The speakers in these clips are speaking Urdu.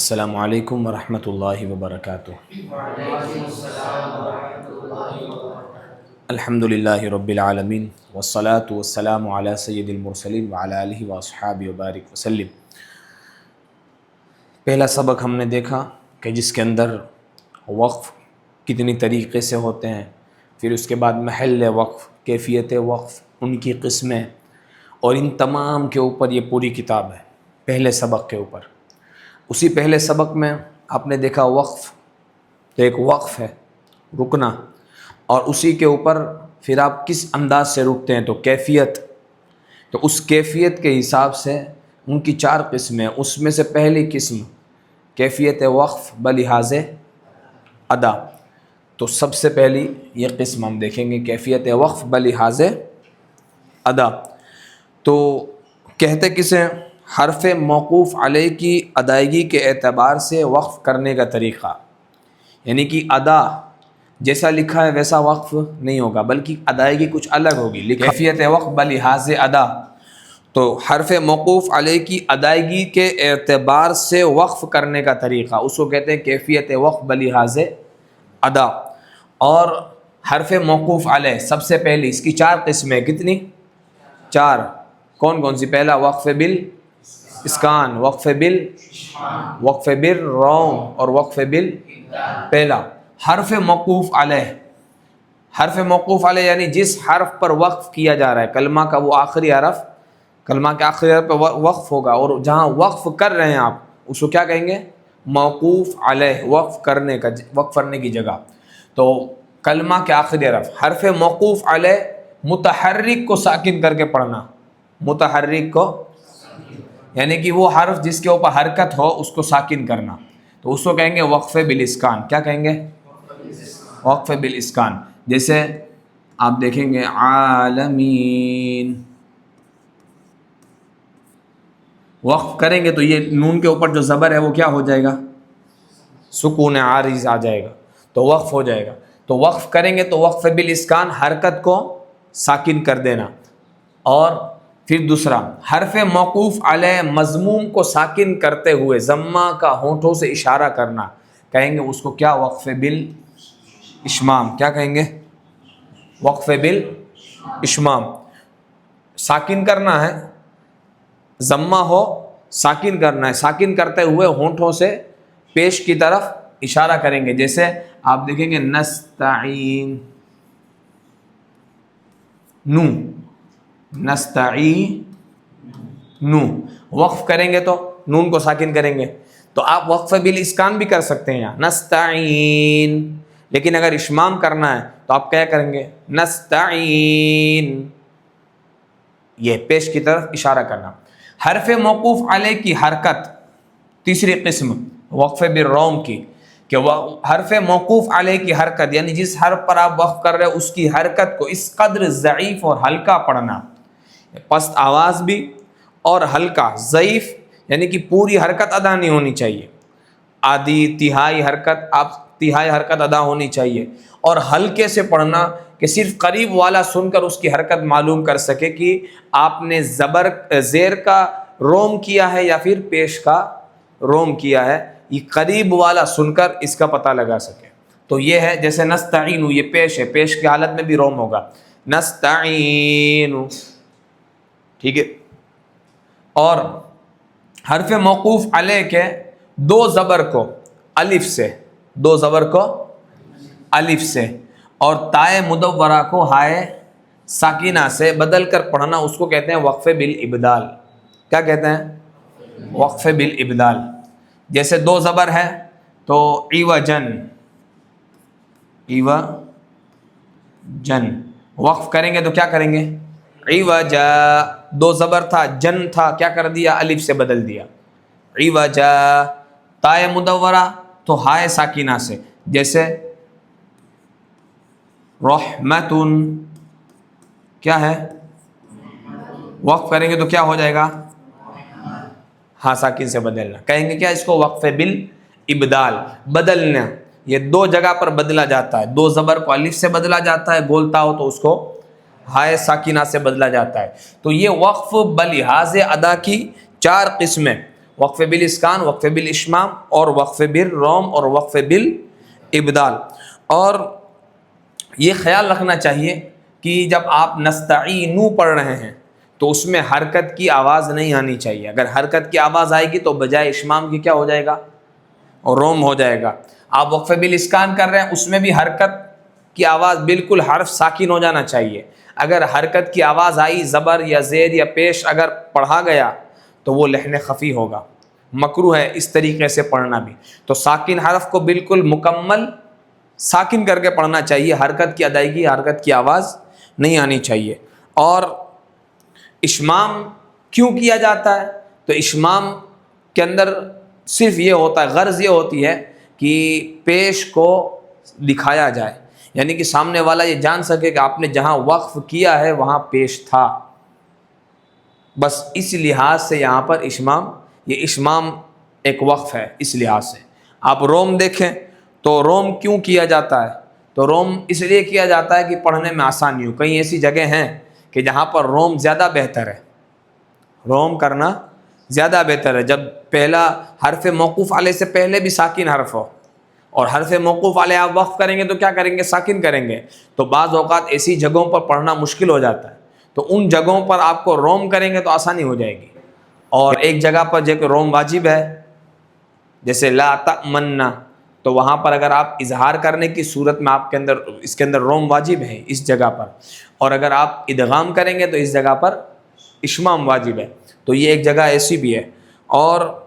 السلام علیکم ورحمۃ اللہ وبرکاتہ۔ الحمد للہ رب العالمین والصلاة والسلام علی سید المرسلین وعلی آلہ واصحابہ وبارک وسلم۔ پہلا سبق ہم نے دیکھا کہ جس کے اندر وقف کتنی طریقے سے ہوتے ہیں، پھر اس کے بعد محل وقف، کیفیت وقف، ان کی قسمیں، اور ان تمام کے اوپر یہ پوری کتاب ہے پہلے سبق کے اوپر۔ اسی پہلے سبق میں آپ نے دیکھا وقف، تو ایک وقف ہے رکنا، اور اسی کے اوپر پھر آپ کس انداز سے رکتے ہیں تو کیفیت، تو اس کیفیت کے حساب سے ان کی 4 قسمیں۔ اس میں سے پہلی قسم کیفیت وقف بلحاظ ادا، تو سب سے پہلی یہ قسم ہم دیکھیں گے، کیفیت وقف بلحاظ ادا۔ تو کہتے کسے؟ حرف موقوف علیہ کی ادائیگی کے اعتبار سے وقف کرنے کا طریقہ، یعنی کہ ادا جیسا لکھا ہے ویسا وقف نہیں ہوگا، بلکہ ادائیگی کچھ الگ ہوگی۔ کیفیت وقف بلحاظ ادا، تو حرف موقوف علیہ کی ادائیگی کے اعتبار سے وقف کرنے کا طریقہ، اس کو کہتے ہیں کیفیت وقف بلحاظ ادا۔ اور حرف موقوف علیہ سب سے پہلی، اس کی 4 قسمیں، کتنی؟ 4۔ کون کون سی؟ پہلا وقف بالاسکان، وقف بالروم، اور وقف پہلا حرف موقوف علیہ۔ حرف موقوف علیہ یعنی جس حرف پر وقف کیا جا رہا ہے، کلمہ کا وہ آخری حرف، کلمہ کے آخری حرف پہ وقف ہوگا، اور جہاں وقف کر رہے ہیں آپ اس کو کیا کہیں گے؟ موقوف علیہ، وقف کرنے کی جگہ۔ تو کلمہ کے آخری حرف، حرف موقوف علیہ متحرک کو ساکن کر کے پڑھنا، متحرک کو یعنی کہ وہ حرف جس کے اوپر حرکت ہو اس کو ساکن کرنا، تو اس کو کہیں گے وقف بالاسکان۔ کیا کہیں گے؟ وقف بالاسکان۔ جیسے آپ دیکھیں گے عالمین، وقف کریں گے تو یہ نون کے اوپر جو زبر ہے وہ کیا ہو جائے گا؟ سکون عارض آ جائے گا، تو وقف ہو جائے گا۔ تو وقف کریں گے تو وقف بالاسکان، حرکت کو ساکن کر دینا۔ اور پھر دوسرا حرف موقوف علیہ مضموم کو ساکن کرتے ہوئے ضمہ کا ہونٹوں سے اشارہ کرنا، کہیں گے اس کو کیا؟ وقف بالاشمام۔ کیا کہیں گے؟ وقف بالاشمام۔ ساکن کرنا ہے، ضمہ ہو، ساکن کرنا ہے، ساکن کرتے ہوئے ہونٹوں سے پیش کی طرف اشارہ کریں گے۔ جیسے آپ دیکھیں گے نستعین، نو، نستعین، نو، وقف کریں گے تو نون کو ساکن کریں گے، تو آپ وقف بالاسکان بھی کر سکتے ہیں یہاں نستعین، لیکن اگر اشمام کرنا ہے تو آپ کیا کریں گے؟ نستعین، یہ پیش کی طرف اشارہ کرنا۔ حرف موقوف علیہ کی حرکت، تیسری قسم وقف بالروم کی، کہ حرف موقوف علیہ کی حرکت یعنی جس حرف پر آپ وقف کر رہے ہیں اس کی حرکت کو اس قدر ضعیف اور ہلکا پڑھنا، پست آواز بھی اور ہلکا، ضعیف یعنی کہ پوری حرکت ادا نہیں ہونی چاہیے، آدھی تہائی حرکت ادا ہونی چاہیے، اور ہلکے سے پڑھنا کہ صرف قریب والا سن کر اس کی حرکت معلوم کر سکے کہ آپ نے زیر کا روم کیا ہے یا پھر پیش کا روم کیا ہے، یہ قریب والا سن کر اس کا پتہ لگا سکے۔ تو یہ ہے جیسے نستعین، یہ پیش ہے، پیش کی حالت میں بھی روم ہوگا، نستعین، ٹھیک ہے۔ اور حرف موقوف علیہ کے 2 زبر کو الف سے، 2 زبر کو الف سے، اور تائے مدورہ کو ہائے ساکینہ سے بدل کر پڑھنا، اس کو کہتے ہیں وقف بالابدال۔ کیا کہتے ہیں؟ وقف بالابدال۔ جیسے 2 زبر ہے تو عوجن، عوجن، وقف کریں گے تو کیا کریں گے؟ عوجا، 2 زبر تھا، جن تھا، کیا کر دیا؟ الف سے بدل دیا، عوجا۔ تائے مدورہ تو ہائے ساکینہ سے، جیسے رحمتن، کیا ہے؟ وقف کریں گے تو کیا ہو جائے گا؟ ہاں ساکن سے بدلنا، کہیں گے کیا اس کو؟ وقف بالابدال، بدلنا۔ یہ 2 جگہ پر بدلا جاتا ہے، 2 زبر کو الف سے بدلا جاتا ہے، بولتا ہو تو اس کو ہائے ساکینہ سے بدلا جاتا ہے۔ تو یہ وقف بلحاظ ادا کی 4 قسمیں، وقف بالاسکان، وقف بالاشمام اور وقف بالروم اور وقف بالابدال۔ اور یہ خیال رکھنا چاہیے کہ جب آپ نستعینو پڑھ رہے ہیں تو اس میں حرکت کی آواز نہیں آنی چاہیے۔ اگر حرکت کی آواز آئے گی تو بجائے اشمام کی کیا ہو جائے گا؟ اور روم ہو جائے گا۔ آپ وقف بالاسکان کر رہے ہیں، اس میں بھی حرکت کی آواز بالکل حرف ساکن ہو جانا چاہیے۔ اگر حرکت کی آواز آئی، زبر یا زیر یا پیش اگر پڑھا گیا تو وہ لحن خفی ہوگا، مکروہ ہے اس طریقے سے پڑھنا بھی۔ تو ساکن حرف کو بالکل مکمل ساکن کر کے پڑھنا چاہیے، حرکت کی ادائیگی، حرکت کی آواز نہیں آنی چاہیے۔ اور اشمام کیوں کیا جاتا ہے؟ تو اشمام کے اندر صرف یہ ہوتا ہے، غرض یہ ہوتی ہے کہ پیش کو دکھایا جائے، یعنی کہ سامنے والا یہ جان سکے کہ آپ نے جہاں وقف کیا ہے وہاں پیش تھا، بس اس لحاظ سے یہاں پر اشمام، یہ اشمام ایک وقف ہے اس لحاظ سے۔ آپ روم دیکھیں تو روم کیوں کیا جاتا ہے؟ تو روم اس لیے کیا جاتا ہے کہ پڑھنے میں آسانی ہو۔ کئی ایسی جگہ ہیں کہ جہاں پر روم زیادہ بہتر ہے، روم کرنا زیادہ بہتر ہے۔ جب پہلا حرف موقوف علیہ سے پہلے بھی ساکن حرف ہو، اور حرف موقوف علیہ آپ وقف کریں گے تو کیا کریں گے؟ ساکن کریں گے، تو بعض اوقات ایسی جگہوں پر پڑھنا مشکل ہو جاتا ہے، تو ان جگہوں پر آپ کو روم کریں گے تو آسانی ہو جائے گی۔ اور ایک جگہ پر جو کہ روم واجب ہے، جیسے لا تأمنا، تو وہاں پر اگر آپ اظہار کرنے کی صورت میں آپ کے اندر اس کے اندر روم واجب ہے اس جگہ پر، اور اگر آپ ادغام کریں گے تو اس جگہ پر اشمام واجب ہے۔ تو یہ ایک جگہ ایسی بھی ہے۔ اور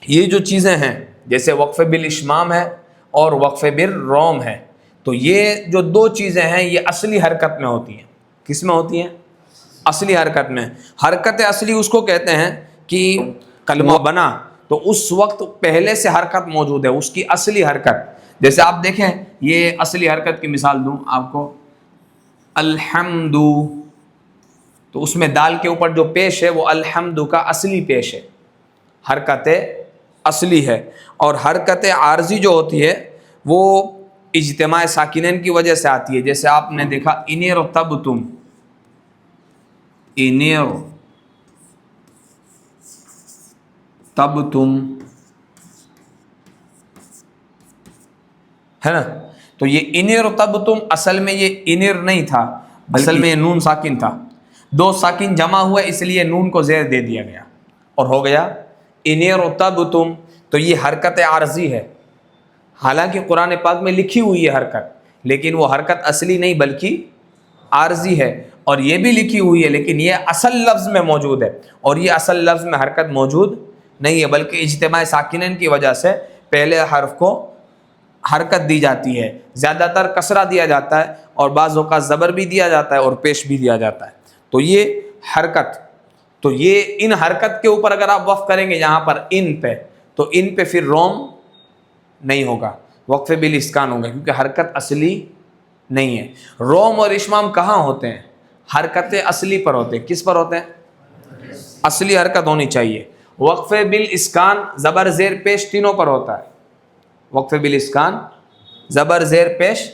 یہ جو چیزیں ہیں جیسے وقف بالاشمام ہے اور وقف بالروم ہے، تو یہ جو دو چیزیں ہیں یہ اصلی حرکت میں ہوتی ہیں۔ کس میں ہوتی ہیں؟ اصلی حرکت میں۔ حرکت اصلی اس کو کہتے ہیں کہ کلمہ بنا تو اس وقت پہلے سے حرکت موجود ہے، اس کی اصلی حرکت۔ جیسے آپ دیکھیں، یہ اصلی حرکت کی مثال دوں آپ کو، الحمد، تو اس میں دال کے اوپر جو پیش ہے وہ الحمد کا اصلی پیش ہے، حرکت اصلی ہے۔ اور حرکت عارضی جو ہوتی ہے وہ اجتماع ساکنین کی وجہ سے آتی ہے۔ جیسے آپ نے دیکھا انیر تب تم، انیر تب تم ہے نا، تو یہ انیر تب تم اصل میں یہ انیر نہیں تھا، اصل میں یہ نون ساکن تھا، دو ساکن جمع ہوئے اس لیے نون کو زیر دے دیا گیا اور ہو گیا انیر تب تم۔ تو یہ حرکت عارضی ہے، حالانکہ قرآن پاک میں لکھی ہوئی ہے حرکت، لیکن وہ حرکت اصلی نہیں بلکہ عارضی ہے۔ اور یہ بھی لکھی ہوئی ہے لیکن یہ اصل لفظ میں موجود ہے، اور یہ اصل لفظ میں حرکت موجود نہیں ہے، بلکہ اجتماع ساکنین کی وجہ سے پہلے حرف کو حرکت دی جاتی ہے۔ زیادہ تر کسرہ دیا جاتا ہے اور بعض اوقات زبر بھی دیا جاتا ہے اور پیش بھی دیا جاتا ہے۔ تو یہ حرکت، تو یہ ان حرکت کے اوپر اگر آپ وقف کریں گے یہاں پر ان پہ، تو ان پہ پھر روم نہیں ہوگا، وقف بالاسکان ہوگا، کیونکہ حرکت اصلی نہیں ہے۔ روم اور اشمام کہاں ہوتے ہیں؟ حرکت اصلی پر ہوتے ہیں۔ کس پر ہوتے ہیں؟ اصلی حرکت ہونی چاہیے۔ وقف بالاسکان زبر زیر پیش تینوں پر ہوتا ہے، وقف بالاسکان زبر زیر پیش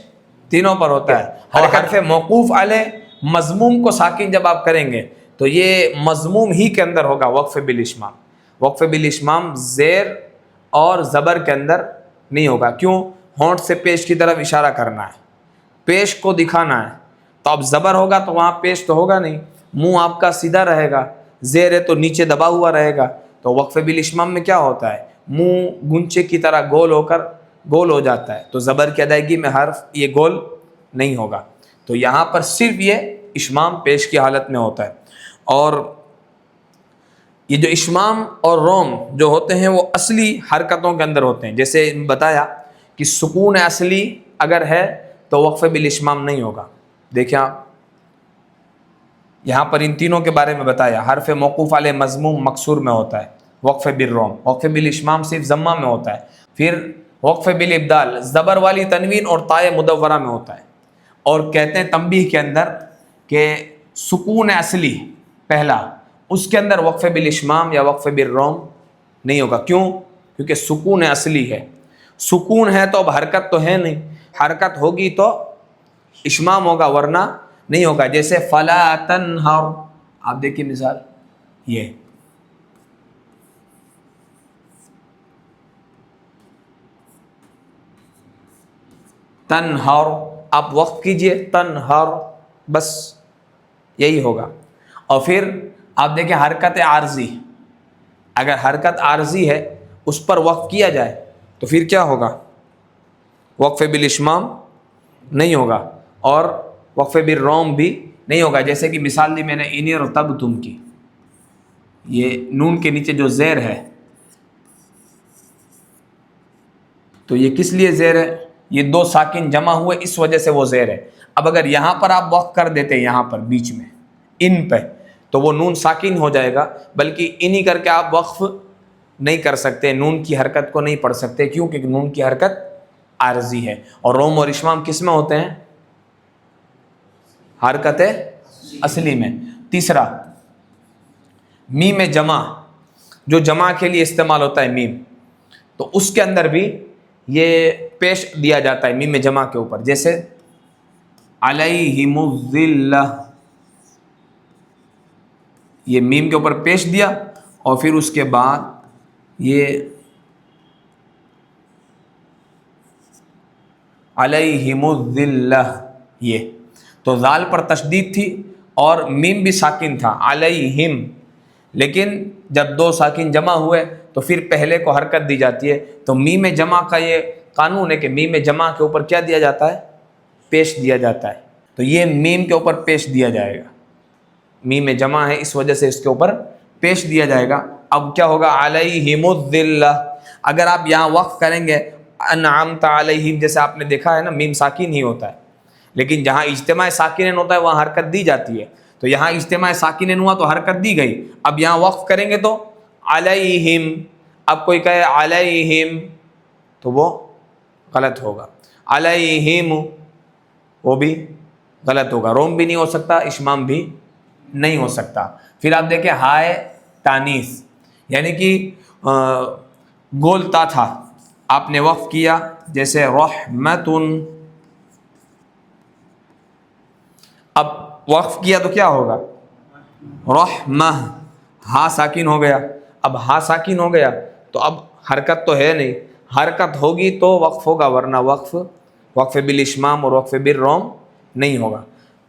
تینوں پر ہوتا ہے۔ اور حرف موقوف علیہ مضموم کو ساکن جب آپ کریں گے تو یہ مضموم ہی کے اندر ہوگا وقف بالاشمام۔ وقف بالاشمام زیر اور زبر کے اندر نہیں ہوگا۔ کیوں؟ ہونٹ سے پیش کی طرف اشارہ کرنا ہے، پیش کو دکھانا ہے، تو اب زبر ہوگا تو وہاں پیش تو ہوگا نہیں، منہ آپ کا سیدھا رہے گا، زیر ہے تو نیچے دبا ہوا رہے گا۔ تو وقف بالاشمام میں کیا ہوتا ہے؟ منہ گنچے کی طرح گول ہو کر گول ہو جاتا ہے، تو زبر کی ادائیگی میں حرف یہ گول نہیں ہوگا۔ تو یہاں پر صرف یہ اشمام پیش کی حالت میں ہوتا ہے۔ اور یہ جو اشمام اور روم جو ہوتے ہیں وہ اصلی حرکتوں کے اندر ہوتے ہیں۔ جیسے بتایا کہ سکون اصلی اگر ہے تو وقف بالاشمام نہیں ہوگا۔ دیکھیں آپ یہاں پر ان تینوں کے بارے میں بتایا، حرف موقوف علیہ مضموم مکسور میں ہوتا ہے وقف بالروم، وقف بالاشمام صرف ضمہ میں ہوتا ہے، پھر وقف بالابدال زبر والی تنوین اور تائے مدورہ میں ہوتا ہے۔ اور کہتے ہیں تنبیہ کے اندر کہ سکون اصلی پہلا، اس کے اندر وقف بالاشمام یا وقف بالروم نہیں ہوگا۔ کیوں؟ کیونکہ سکون اصلی ہے، سکون ہے تو اب حرکت تو ہے نہیں، حرکت ہوگی تو اشمام ہوگا ورنہ نہیں ہوگا۔ جیسے فلا تنہر، آپ دیکھیے مثال، یہ تنہر، آپ وقف کیجئے تنہر، بس یہی ہوگا۔ اور پھر آپ دیکھیں حرکت عارضی، اگر حرکت عارضی ہے اس پر وقف کیا جائے تو پھر کیا ہوگا؟ وقف بالاشمام نہیں ہوگا اور وقف بالروم بھی نہیں ہوگا۔ جیسے کہ مثال دی میں نے ان ارتبتم کی، یہ نون کے نیچے جو زیر ہے تو یہ کس لیے زیر ہے؟ یہ دو ساکن جمع ہوئے اس وجہ سے وہ زیر ہے۔ اب اگر یہاں پر آپ وقف کر دیتے یہاں پر بیچ میں ان پہ تو وہ نون ساکن ہو جائے گا، بلکہ انہی کر کے آپ وقف نہیں کر سکتے، نون کی حرکت کو نہیں پڑھ سکتے، کیونکہ نون کی حرکت عارضی ہے۔ اور روم اور اشمام کس میں ہوتے ہیں؟ حرکت اصلی میں۔ تیسرا، میم جمع، جو جمع کے لیے استعمال ہوتا ہے میم، تو اس کے اندر بھی یہ پیش دیا جاتا ہے میم جمع کے اوپر، جیسے علیہم الذلہ، یہ میم کے اوپر پیش دیا اور پھر اس کے بعد یہ علیہم الذلہ، یہ تو ذال پر تشدید تھی اور میم بھی ساکن تھا علیہم، لیکن جب دو ساکن جمع ہوئے تو پھر پہلے کو حرکت دی جاتی ہے۔ تو میم جمع کا یہ قانون ہے کہ میم جمع کے اوپر کیا دیا جاتا ہے؟ پیش دیا جاتا ہے۔ تو یہ میم کے اوپر پیش دیا جائے گا، میم جمع ہے اس وجہ سے اس کے اوپر پیش دیا جائے گا۔ اب کیا ہوگا؟ علیہم الذلہ۔ اگر آپ یہاں وقف کریں گے انعمت علیہم، جیسے آپ نے دیکھا ہے نا میم ساکن ہی ہوتا ہے، لیکن جہاں اجتماع ساکنین ہوتا ہے وہاں حرکت دی جاتی ہے، تو یہاں اجتماع ساکنین ہوا تو حرکت دی گئی۔ اب یہاں وقف کریں گے تو علیہم، اب کوئی کہے علیہم تو وہ غلط ہوگا، علیہم وہ بھی غلط ہوگا، روم بھی نہیں ہو سکتا، اشمام بھی نہیں ہو سکتا۔ پھر آپ دیکھیں ہائے تانیث، یعنی کہ گول تا تھا، آپ نے وقف کیا جیسے رحمت، اب وقف کیا تو کیا ہوگا؟ رحمہ، ہا ساکن ہو گیا۔ اب ہا ساکن ہو گیا تو اب حرکت تو ہے نہیں، حرکت ہوگی تو وقف ہوگا، ورنہ وقف بالاشمام اور وقف بالروم نہیں ہوگا۔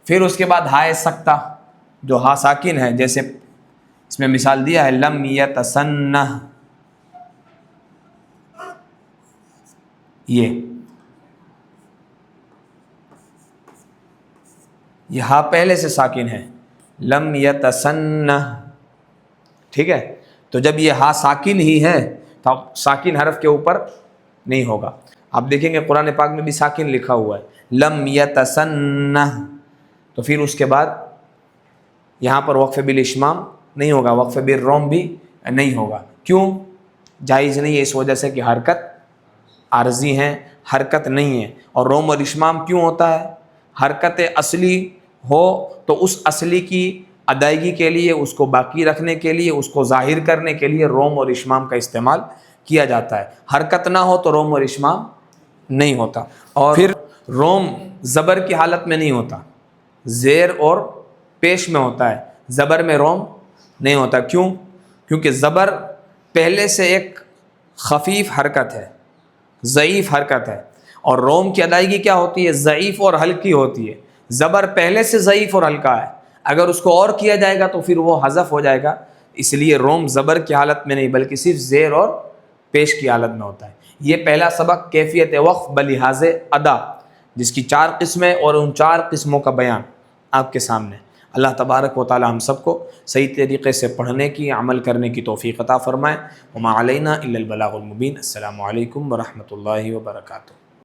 پھر اس کے بعد ہائے سکتہ، جو ہا ساکن ہے، جیسے اس میں مثال دیا ہے لم یتسنہ، یہ ہا پہلے سے ساکن ہے، لم یتسنہ، ٹھیک ہے؟ تو جب یہ ہا ساکن ہی ہے تو ساکن حرف کے اوپر نہیں ہوگا۔ آپ دیکھیں گے قرآن پاک میں بھی ساکن لکھا ہوا ہے لم یتسنہ، تو پھر اس کے بعد یہاں پر وقف بالاشمام نہیں ہوگا، وقف بالروم بھی نہیں ہوگا۔ کیوں؟ جائز نہیں ہے، اس وجہ سے کہ حرکت عارضی ہیں، حرکت نہیں ہے۔ اور روم اور اشمام کیوں ہوتا ہے؟ حرکت اصلی ہو تو اس اصلی کی ادائیگی کے لیے، اس کو باقی رکھنے کے لیے، اس کو ظاہر کرنے کے لیے روم اور اشمام کا استعمال کیا جاتا ہے۔ حرکت نہ ہو تو روم اور اشمام نہیں ہوتا۔ اور پھر روم زبر کی حالت میں نہیں ہوتا، زیر اور پیش میں ہوتا ہے، زبر میں روم نہیں ہوتا۔ کیوں؟ کیونکہ زبر پہلے سے ایک خفیف حرکت ہے، ضعیف حرکت ہے، اور روم کی ادائیگی کیا ہوتی ہے؟ ضعیف اور ہلکی ہوتی ہے۔ زبر پہلے سے ضعیف اور ہلکا ہے، اگر اس کو اور کیا جائے گا تو پھر وہ حذف ہو جائے گا، اس لیے روم زبر کی حالت میں نہیں بلکہ صرف زیر اور پیش کی حالت میں ہوتا ہے۔ یہ پہلا سبق کیفیت وقف بلحاظ ادا، جس کی 4 قسمیں اور ان 4 قسموں کا بیان آپ کے سامنے۔ اللہ تبارک و تعالی ہم سب کو صحیح طریقے سے پڑھنے کی، عمل کرنے کی توفیق عطا فرمائے۔ وما علینا الا البلاغ المبین۔ السلام علیکم ورحمۃ اللہ وبرکاتہ۔